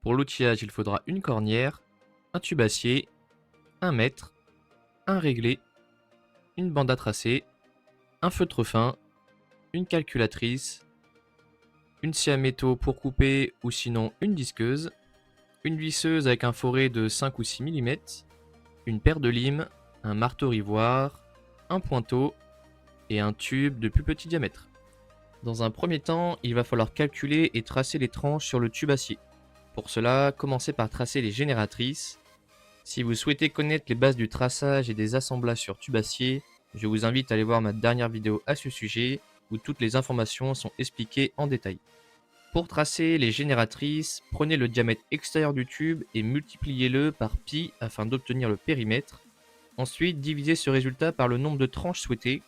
Pour l'outillage, il faudra une cornière, un tube acier, un mètre, un réglé, une bande à tracer, un feutre fin, une calculatrice, une scie à métaux pour couper ou sinon une disqueuse, une visseuse avec un forêt de 5 ou 6 mm, une paire de limes, un marteau ivoire, un pointeau et un tube de plus petit diamètre. Dans un premier temps, il va falloir calculer et tracer les tranches sur le tube acier. Pour cela, commencez par tracer les génératrices. Si vous souhaitez connaître les bases du traçage et des assemblages sur tube acier, je vous invite à aller voir ma dernière vidéo à ce sujet où toutes les informations sont expliquées en détail. Pour tracer les génératrices, prenez le diamètre extérieur du tube et multipliez-le par pi afin d'obtenir le périmètre. Ensuite, divisez ce résultat par le nombre de tranches souhaitées.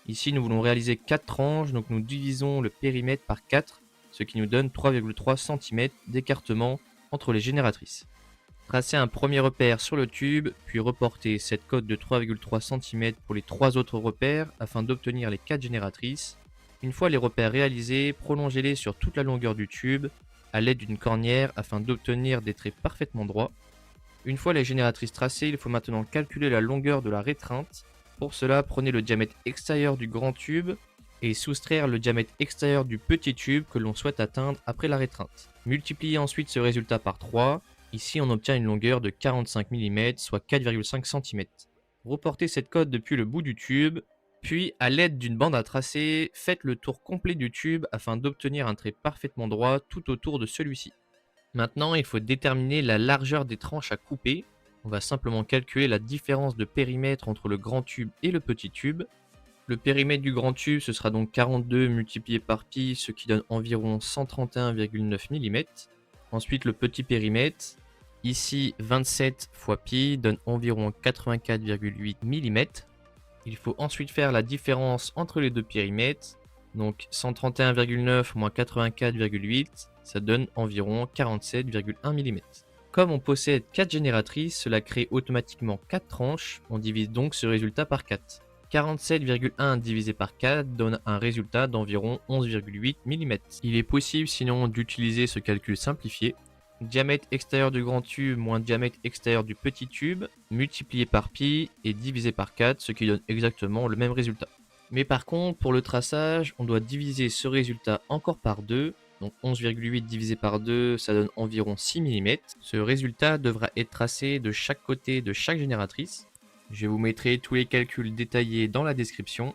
Ici, nous voulons réaliser 4 tranches, donc nous divisons le périmètre par 4, ce qui nous donne 3,3 cm d'écartement entre les génératrices. Tracez un premier repère sur le tube, puis reportez cette cote de 3,3 cm pour les 3 autres repères afin d'obtenir les 4 génératrices. Une fois les repères réalisés, prolongez-les sur toute la longueur du tube à l'aide d'une cornière afin d'obtenir des traits parfaitement droits. Une fois les génératrices tracées, il faut maintenant calculer la longueur de la rétreinte. Pour cela, prenez le diamètre extérieur du grand tube et soustraire le diamètre extérieur du petit tube que l'on souhaite atteindre après la rétreinte. Multipliez ensuite ce résultat par 3. Ici, on obtient une longueur de 45 mm, soit 4,5 cm. Reportez cette cote depuis le bout du tube, puis à l'aide d'une bande à tracer, faites le tour complet du tube afin d'obtenir un trait parfaitement droit tout autour de celui-ci. Maintenant, il faut déterminer la largeur des tranches à couper. On va simplement calculer la différence de périmètre entre le grand tube et le petit tube. Le périmètre du grand tube, ce sera donc 42 multiplié par pi, ce qui donne environ 131,9 mm. Ensuite, le petit périmètre, ici 27 fois pi, donne environ 84,8 mm. Il faut ensuite faire la différence entre les deux périmètres. Donc 131,9 moins 84,8, ça donne environ 47,1 mm. Comme on possède 4 génératrices, cela crée automatiquement 4 tranches. On divise donc ce résultat par 4. 47,1 divisé par 4 donne un résultat d'environ 11,8 mm. Il est possible sinon d'utiliser ce calcul simplifié. Diamètre extérieur du grand tube moins diamètre extérieur du petit tube, multiplié par pi et divisé par 4, ce qui donne exactement le même résultat. Mais par contre, pour le traçage, on doit diviser ce résultat encore par 2. Donc 11,8 divisé par 2, ça donne environ 6 mm. Ce résultat devra être tracé de chaque côté de chaque génératrice. Je vous mettrai tous les calculs détaillés dans la description.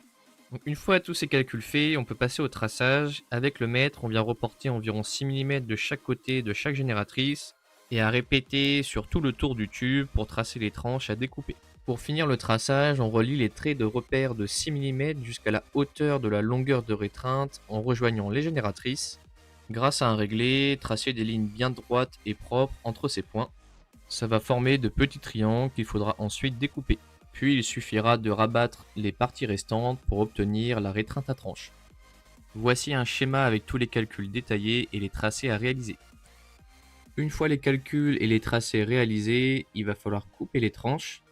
Donc une fois tous ces calculs faits, on peut passer au traçage. Avec le mètre, on vient reporter environ 6 mm de chaque côté de chaque génératrice et à répéter sur tout le tour du tube pour tracer les tranches à découper. Pour finir le traçage, on relie les traits de repère de 6 mm jusqu'à la hauteur de la longueur de rétreinte en rejoignant les génératrices. Grâce à un réglé, tracer des lignes bien droites et propres entre ces points. Ça va former de petits triangles qu'il faudra ensuite découper. Puis il suffira de rabattre les parties restantes pour obtenir la rétreinte à tranches. Voici un schéma avec tous les calculs détaillés et les tracés à réaliser. Une fois les calculs et les tracés réalisés, il va falloir couper les tranches.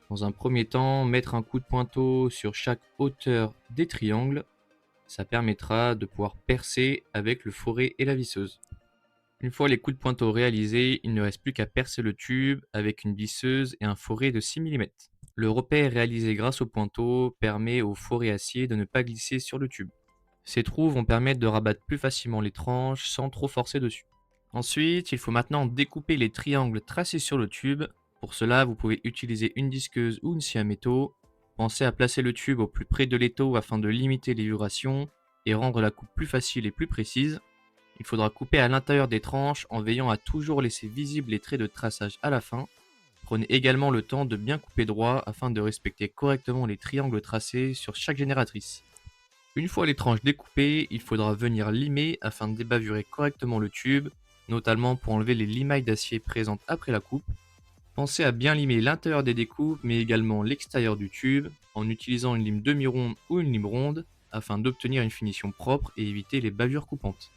Dans un premier temps, mettre un coup de pointeau sur chaque hauteur des triangles. Ça permettra de pouvoir percer avec le forêt et la visseuse. Une fois les coups de pointeau réalisés, il ne reste plus qu'à percer le tube avec une visseuse et un forêt de 6 mm. Le repère réalisé grâce au pointeau permet au forêt acier de ne pas glisser sur le tube. Ces trous vont permettre de rabattre plus facilement les tranches sans trop forcer dessus. Ensuite, il faut maintenant découper les triangles tracés sur le tube. Pour cela, vous pouvez utiliser une disqueuse ou une scie à métaux. Pensez à placer le tube au plus près de l'étau afin de limiter les vibrations et rendre la coupe plus facile et plus précise. Il faudra couper à l'intérieur des tranches en veillant à toujours laisser visibles les traits de traçage à la fin. Prenez également le temps de bien couper droit afin de respecter correctement les triangles tracés sur chaque génératrice. Une fois les tranches découpées, il faudra venir limer afin de débavurer correctement le tube, notamment pour enlever les limailles d'acier présentes après la coupe. Pensez à bien limer l'intérieur des découpes mais également l'extérieur du tube en utilisant une lime demi-ronde ou une lime ronde afin d'obtenir une finition propre et éviter les bavures coupantes.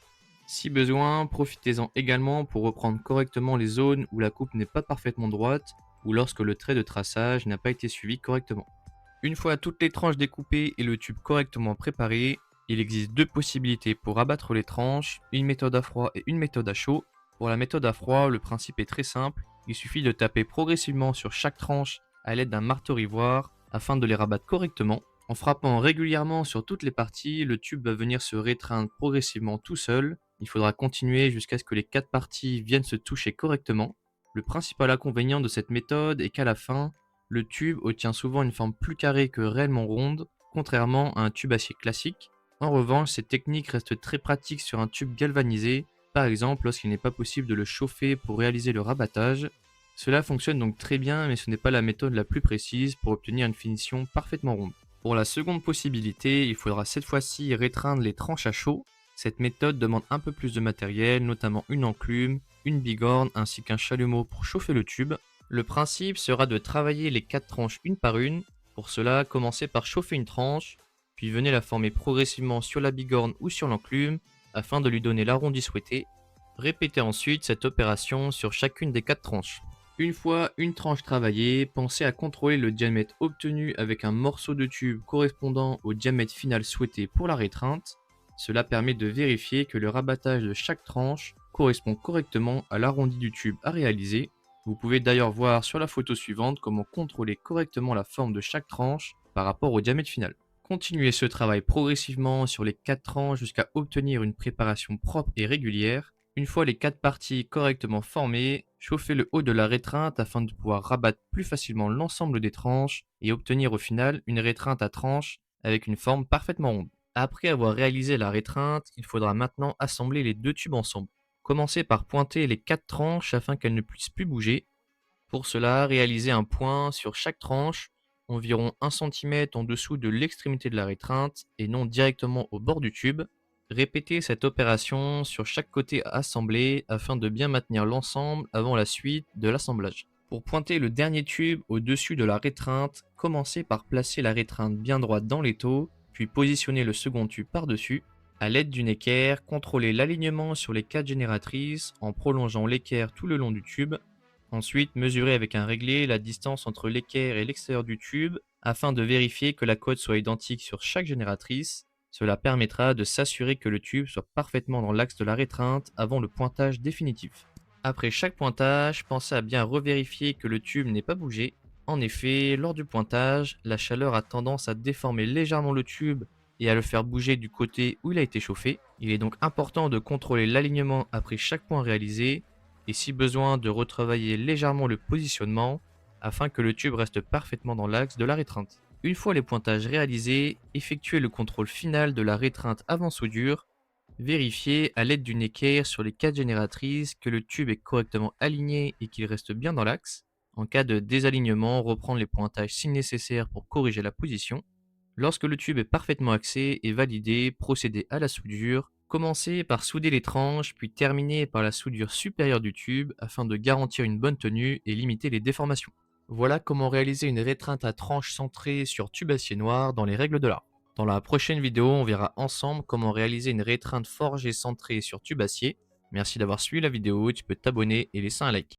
Si besoin, profitez-en également pour reprendre correctement les zones où la coupe n'est pas parfaitement droite ou lorsque le trait de traçage n'a pas été suivi correctement. Une fois toutes les tranches découpées et le tube correctement préparé, il existe deux possibilités pour abattre les tranches, une méthode à froid et une méthode à chaud. Pour la méthode à froid, le principe est très simple. Il suffit de taper progressivement sur chaque tranche à l'aide d'un marteau ivoire afin de les rabattre correctement. En frappant régulièrement sur toutes les parties, le tube va venir se rétreindre progressivement tout seul. Il faudra continuer jusqu'à ce que les 4 parties viennent se toucher correctement. Le principal inconvénient de cette méthode est qu'à la fin, le tube obtient souvent une forme plus carrée que réellement ronde, contrairement à un tube acier classique. En revanche, cette technique reste très pratique sur un tube galvanisé, par exemple lorsqu'il n'est pas possible de le chauffer pour réaliser le rabattage. Cela fonctionne donc très bien, mais ce n'est pas la méthode la plus précise pour obtenir une finition parfaitement ronde. Pour la seconde possibilité, il faudra cette fois-ci rétreindre les tranches à chaud. Cette méthode demande un peu plus de matériel, notamment une enclume, une bigorne ainsi qu'un chalumeau pour chauffer le tube. Le principe sera de travailler les 4 tranches une par une. Pour cela, commencez par chauffer une tranche, puis venez la former progressivement sur la bigorne ou sur l'enclume afin de lui donner l'arrondi souhaité. Répétez ensuite cette opération sur chacune des 4 tranches. Une fois une tranche travaillée, pensez à contrôler le diamètre obtenu avec un morceau de tube correspondant au diamètre final souhaité pour la rétreinte. Cela permet de vérifier que le rabattage de chaque tranche correspond correctement à l'arrondi du tube à réaliser. Vous pouvez d'ailleurs voir sur la photo suivante comment contrôler correctement la forme de chaque tranche par rapport au diamètre final. Continuez ce travail progressivement sur les 4 tranches jusqu'à obtenir une préparation propre et régulière. Une fois les 4 parties correctement formées, chauffez le haut de la rétreinte afin de pouvoir rabattre plus facilement l'ensemble des tranches et obtenir au final une rétreinte à tranches avec une forme parfaitement ronde. Après avoir réalisé la rétreinte, il faudra maintenant assembler les deux tubes ensemble. Commencez par pointer les 4 tranches afin qu'elles ne puissent plus bouger. Pour cela, réalisez un point sur chaque tranche, environ 1 cm en dessous de l'extrémité de la rétreinte et non directement au bord du tube. Répétez cette opération sur chaque côté assemblé afin de bien maintenir l'ensemble avant la suite de l'assemblage. Pour pointer le dernier tube au-dessus de la rétreinte, commencez par placer la rétreinte bien droite dans l'étau, puis positionnez le second tube par-dessus. À l'aide d'une équerre, contrôlez l'alignement sur les 4 génératrices en prolongeant l'équerre tout le long du tube. Ensuite, mesurez avec un réglé la distance entre l'équerre et l'extérieur du tube afin de vérifier que la cote soit identique sur chaque génératrice. Cela permettra de s'assurer que le tube soit parfaitement dans l'axe de la rétreinte avant le pointage définitif. Après chaque pointage, pensez à bien revérifier que le tube n'ait pas bougé. En effet, lors du pointage, la chaleur a tendance à déformer légèrement le tube et à le faire bouger du côté où il a été chauffé. Il est donc important de contrôler l'alignement après chaque point réalisé et si besoin de retravailler légèrement le positionnement afin que le tube reste parfaitement dans l'axe de la rétreinte. Une fois les pointages réalisés, effectuez le contrôle final de la rétreinte avant soudure. Vérifiez à l'aide d'une équerre sur les 4 génératrices que le tube est correctement aligné et qu'il reste bien dans l'axe. En cas de désalignement, reprendre les pointages si nécessaire pour corriger la position. Lorsque le tube est parfaitement axé et validé, procédez à la soudure. Commencez par souder les tranches, puis terminez par la soudure supérieure du tube afin de garantir une bonne tenue et limiter les déformations. Voilà comment réaliser une rétreinte à tranches centrée sur tube acier noir dans les règles de l'art. Dans la prochaine vidéo, on verra ensemble comment réaliser une rétreinte forgée centrée sur tube acier. Merci d'avoir suivi la vidéo, tu peux t'abonner et laisser un like.